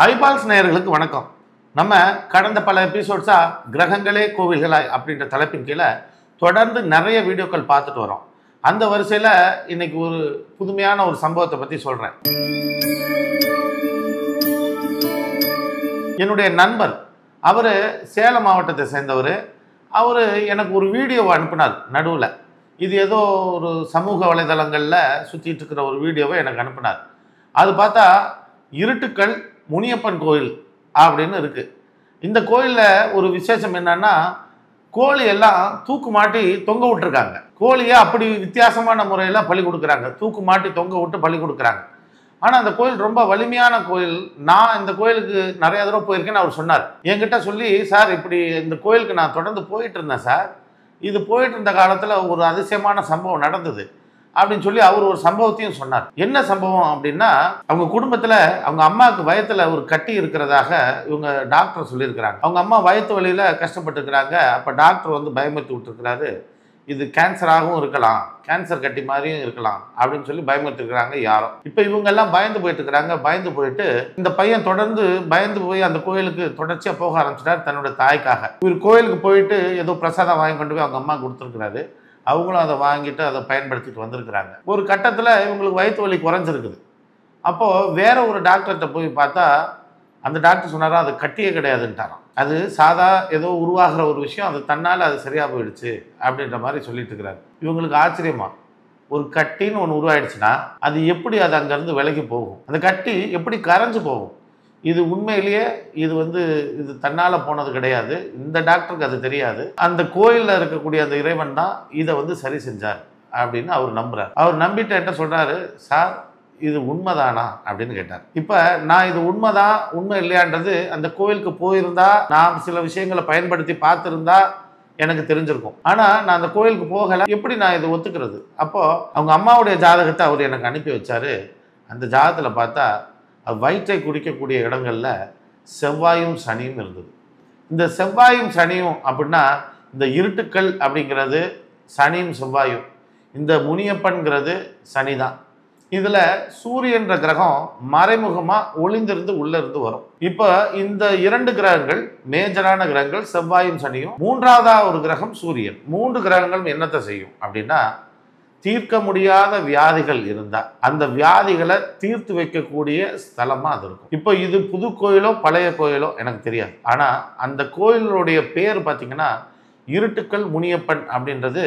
Eyeballs நேயர்களுக்கு வணக்கம். நம்ம கடந்த பல எபிசோட்ஸா கிரகங்களே கோவில்களாய் அப்படின்ற தலைப்பின் கீழே தொடர்ந்து நிறைய வீடியோக்கள் பார்த்துட்டு வரோம். அந்த வரிசையில் இன்னைக்கு ஒரு புதுமையான ஒரு சம்பவத்தை பற்றி சொல்கிறேன். என்னுடைய நண்பர், அவர் சேலம் மாவட்டத்தை சேர்ந்தவர். அவர் எனக்கு ஒரு வீடியோவை அனுப்பினார். நடுவில் இது ஏதோ ஒரு சமூக வலைதளங்களில் சுற்றிட்டு இருக்கிற ஒரு வீடியோவை எனக்கு அனுப்பினார். அது பார்த்தா இருட்டுக்கல் முனியப்பன் கோயில் அப்படின்னு இருக்குது. இந்த கோயிலில் ஒரு விசேஷம் என்னன்னா, கோழி எல்லாம் தூக்கு மாட்டி தொங்க விட்டுருக்காங்க. கோழியை அப்படி வித்தியாசமான முறையில் பலி கொடுக்குறாங்க. தூக்கு மாட்டி தொங்க விட்டு பலி கொடுக்குறாங்க. ஆனால் அந்த கோயில் ரொம்ப வலிமையான கோயில். நான் இந்த கோயிலுக்கு நிறைய தடவை போயிருக்கேன்னு அவர் சொன்னார். என்கிட்ட சொல்லி, சார் இப்படி இந்த கோயிலுக்கு நான் தொடர்ந்து போயிட்டு இருந்தேன் சார், இது போயிட்டு இருந்த காலத்தில் ஒரு அதிசயமான சம்பவம் நடந்தது அப்படின்னு சொல்லி அவர் ஒரு சம்பவத்தையும் சொன்னார். என்ன சம்பவம் அப்படின்னா, அவங்க குடும்பத்தில் அவங்க அம்மாவுக்கு வயத்தில் ஒரு கட்டி இருக்கிறதாக இவங்க டாக்டர் சொல்லியிருக்கிறாங்க. அவங்க அம்மா வயத்து வலியில் கஷ்டப்பட்டு இருக்கிறாங்க. அப்போ டாக்டர் வந்து பயமுறுத்தி விட்டுருக்கிறாரு, இது கேன்சராகவும் இருக்கலாம், கேன்சர் கட்டி மாதிரியும் இருக்கலாம் அப்படின்னு சொல்லி பயமுறுத்திருக்கிறாங்க யாரும். இப்போ இவங்கெல்லாம் பயந்து போயிட்டு இருக்கிறாங்க. பயந்து போயிட்டு இந்த பையன் தொடர்ந்து பயந்து போய் அந்த கோயிலுக்கு தொடர்ச்சியாக போக ஆரம்பிச்சிட்டார் தன்னோட தாய்க்காக. இவர் கோயிலுக்கு போயிட்டு ஏதோ பிரசாதம் வாங்கி கொண்டு போய் அவங்க அம்மா கொடுத்துருக்கிறாரு. அவங்களும் அதை வாங்கிட்டு அதை பயன்படுத்திட்டு வந்திருக்கிறாங்க. ஒரு கட்டத்தில் இவங்களுக்கு வயிற்று வலி குறைஞ்சிருக்குது. அப்போது வேற ஒரு டாக்டர்கிட்ட போய் பார்த்தா அந்த டாக்டர் சொன்னாரா, அது கட்டியே கிடையாதுன்ட்டாராம். அது சாதா ஏதோ உருவாகிற ஒரு விஷயம், அது தன்னால் அது சரியாக போயிடுச்சு அப்படின்ற மாதிரி சொல்லிட்டு இருக்கிறாரு. இவங்களுக்கு ஆச்சரியமா, ஒரு கட்டின்னு ஒன்று உருவாயிடுச்சுன்னா அது எப்படி அது அங்கேருந்து விலகி போகும், அந்த கட்டி எப்படி கரைஞ்சு போகும்? இது உண்மையிலேயே இது தன்னால் போனது கிடையாது. இந்த டாக்டருக்கு அது தெரியாது. அந்த கோயிலில் இருக்கக்கூடிய அந்த இறைவன் தான் இதை சரி செஞ்சார் அப்படின்னு அவர் நம்புறார். அவர் நம்பிட்டு என்கிட்ட சொல்கிறாரு, சார் இது உண்மைதானா அப்படின்னு கேட்டார். இப்போ நான் இது உண்மை இல்லையான்றது அந்த கோயிலுக்கு போயிருந்தா நான் சில விஷயங்களை பயன்படுத்தி பார்த்துருந்தா எனக்கு தெரிஞ்சிருக்கும். ஆனால் நான் அந்த கோயிலுக்கு போகலை, எப்படி நான் இதை ஒத்துக்கிறது? அப்போது அவங்க அம்மாவுடைய ஜாதகத்தை அவர் எனக்கு அனுப்பி வச்சார். அந்த ஜாதகத்தில் பார்த்தா வயிற்றை குறிக்கக்கூடிய இடங்களில் செவ்வாயும் சனியும் இருந்தது. இந்த செவ்வாயும் சனியும் அப்படின்னா, இந்த இருட்டுக்கல் அப்படிங்கிறது சனியும் செவ்வாயும், இந்த முனியப்பன்கிறது சனி தான். இதில் சூரியன்ற கிரகம் மறைமுகமாக ஒளிந்திருந்து உள்ளே இருந்து வரும். இப்போ இந்த இரண்டு கிரகங்கள் மேஜரான கிரகங்கள் செவ்வாயும் சனியும், மூன்றாவதாக ஒரு கிரகம் சூரியன். மூன்று கிரகங்களும் என்னத்தை செய்யும் அப்படின்னா, தீர்க்க முடியாத வியாதிகள் இருந்தால் அந்த வியாதிகளை தீர்த்து வைக்கக்கூடிய ஸ்தலமாக அது இருக்கும். இப்போ இது புது கோயிலோ பழைய கோயிலோ எனக்கு தெரியாது. ஆனால் அந்த கோயிலுடைய பேர் பார்த்தீங்கன்னா இருட்டுக்கல் முனியப்பன் அப்படின்றது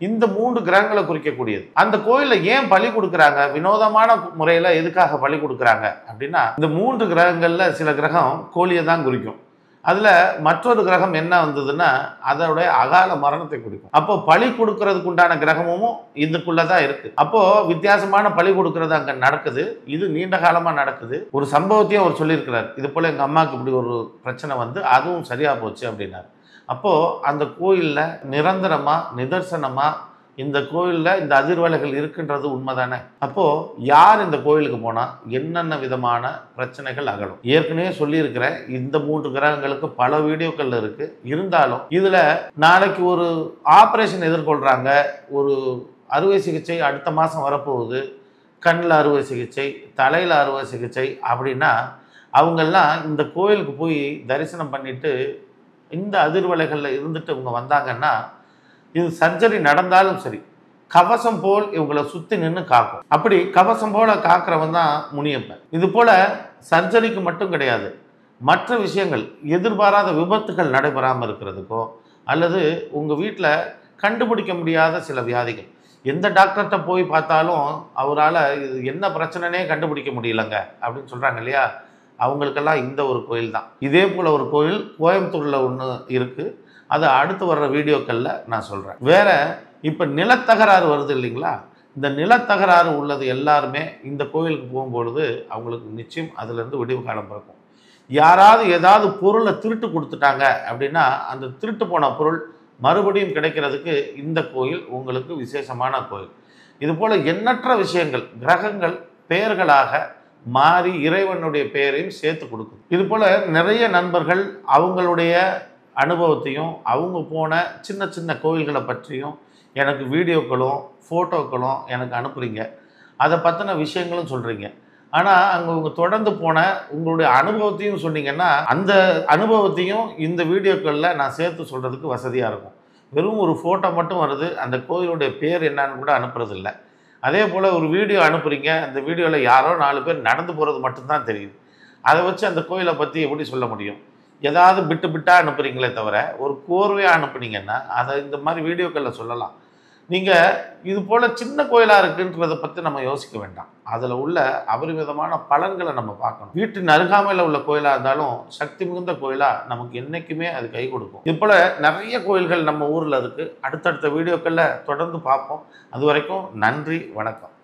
இந்த மூன்று கிரகங்களை குறிக்கக்கூடியது. அந்த கோயிலில் ஏன் பலி கொடுக்குறாங்க, வினோதமான முறையில் எதுக்காக பலி கொடுக்குறாங்க அப்படின்னா, இந்த மூன்று கிரகங்களில் சில கிரகம் கோழியை தான் குறிக்கும். அதில் மற்றொரு கிரகம் என்ன வந்ததுன்னா அதோடைய அகால மரணத்தை கொடுக்கும். அப்போ பலி கொடுக்கறதுக்கு உண்டான கிரகமும் இதுக்குள்ளே தான் இருக்குது. அப்போது வித்தியாசமான பலி கொடுக்கறது அங்கே நடக்குது. இது நீண்ட காலமாக நடக்குது. ஒரு சம்பவத்தையும் அவர் சொல்லியிருக்கிறார். இது போல் எங்கள் அம்மாவுக்கு இப்படி ஒரு பிரச்சனை அதுவும் சரியாக போச்சு அப்படின்னாரு. அப்போது அந்த கோயிலில் நிரந்தரமாக நிதர்சனமாக இந்த கோயிலில் இந்த அதிர்வலைகள் இருக்குன்றது உண்மைதானே. அப்போது யார் இந்த கோயிலுக்கு போனால் என்னென்ன விதமான பிரச்சனைகள் அகலும்? ஏற்கனவே சொல்லியிருக்கிறேன், இந்த மூன்று கிரகங்களுக்கு பல வீடியோக்கள் இருக்குது. இருந்தாலும் இதில் நாளைக்கு ஒரு ஆப்ரேஷன் எதிர்கொள்கிறாங்க, ஒரு அறுவை சிகிச்சை அடுத்த மாதம் வரப்போகுது, கண்ணில் அறுவை சிகிச்சை, தலையில் அறுவை சிகிச்சை அப்படின்னா அவங்கெல்லாம் இந்த கோயிலுக்கு போய் தரிசனம் பண்ணிவிட்டு இந்த அதிர்வலைகளில் இருந்துட்டு இவங்க வந்தாங்கன்னா, இது சர்ஜரி நடந்தாலும் சரி கவசம் போல் இவங்களை சுற்றி நின்று காக்கும். அப்படி கவசம் போல காக்கிறவன் தான் முனியப்பன். இது போல் சர்ஜரிக்கு மட்டும் கிடையாது, மற்ற விஷயங்கள் எதிர்பாராத விபத்துகள் நடைபெறாமல் இருக்கிறதுக்கோ, அல்லது உங்கள் வீட்டில் கண்டுபிடிக்க முடியாத சில வியாதிகள், எந்த டாக்டர்கிட்ட போய் பார்த்தாலும் அவரால் இது என்ன பிரச்சனைனே கண்டுபிடிக்க முடியலங்க அப்படின்னு சொல்கிறாங்க இல்லையா, அவங்களுக்கெல்லாம் இந்த ஒரு கோயில் தான். இதே போல் ஒரு கோயில் கோயம்புத்தூரில் ஒன்று இருக்குது. அது அடுத்து வர்ற வீடியோக்களில் நான் சொல்கிறேன். வேற இப்போ நிலத்தகராறு வருது இல்லைங்களா, இந்த நிலத்தகராறு உள்ளது எல்லாருமே இந்த கோயிலுக்கு போகும்பொழுது அவங்களுக்கு நிச்சயம் அதுலேருந்து விடிவு காலம் பிறக்கும். யாராவது ஏதாவது பொருளை திருட்டு கொடுத்துட்டாங்க அப்படின்னா அந்த திருட்டு போன பொருள் மறுபடியும் கிடைக்கிறதுக்கு இந்த கோயில் உங்களுக்கு விசேஷமான கோயில். இதுபோல் எண்ணற்ற விஷயங்கள் கிரகங்கள் பெயர்களாக மாறி இறைவனுடைய பெயரையும் சேர்த்து கொடுக்கும். இதுபோல் நிறைய நண்பர்கள் அவங்களுடைய அனுபவத்தையும் அவங்க போன சின்ன சின்ன கோயில்களை பற்றியும் எனக்கு வீடியோக்களும் ஃபோட்டோக்களும் எனக்கு அனுப்புகிறீங்க. அதை பற்றின விஷயங்களும் சொல்கிறீங்க. ஆனால் அங்கே உங்க தொடர்ந்து போன உங்களுடைய அனுபவத்தையும் சொன்னீங்கன்னா அந்த அனுபவத்தையும் இந்த வீடியோக்களில் நான் சேர்த்து சொல்கிறதுக்கு வசதியாக இருக்கும். வெறும் ஒரு ஃபோட்டோ மட்டும் வருது, அந்த கோயிலுடைய பேர் என்னன்னு கூட அனுப்புறதில்ல. அதே போல் ஒரு வீடியோ அனுப்புகிறீங்க, அந்த வீடியோவில் யாரோ 4 பேர் நடந்து போகிறது மட்டும்தான் தெரியுது. அதை வச்சு அந்த கோயிலை பற்றி எப்படி சொல்ல முடியும்? ஏதாவது பிட்டு பிட்டாக அனுப்புகிறீங்களே தவிர ஒரு கோர்வையாக அனுப்புனீங்கன்னா அதை இந்த மாதிரி வீடியோக்களில் சொல்லலாம். நீங்கள் இது போல் சின்ன கோயிலாக இருக்குன்றதை பற்றி நம்ம யோசிக்க வேண்டாம். அதில் உள்ள அபரிமிதமான பலன்களை நம்ம பார்க்கணும். வீட்டின் அருகாமையில் உள்ள கோயிலாக இருந்தாலும் சக்தி மிகுந்த கோயிலாக நமக்கு என்றைக்குமே அது கை கொடுக்கும். இது போல் நிறைய கோயில்கள் நம்ம ஊரில் இருக்குது. அடுத்தடுத்த வீடியோக்களில் தொடர்ந்து பார்ப்போம். அது வரைக்கும் நன்றி, வணக்கம்.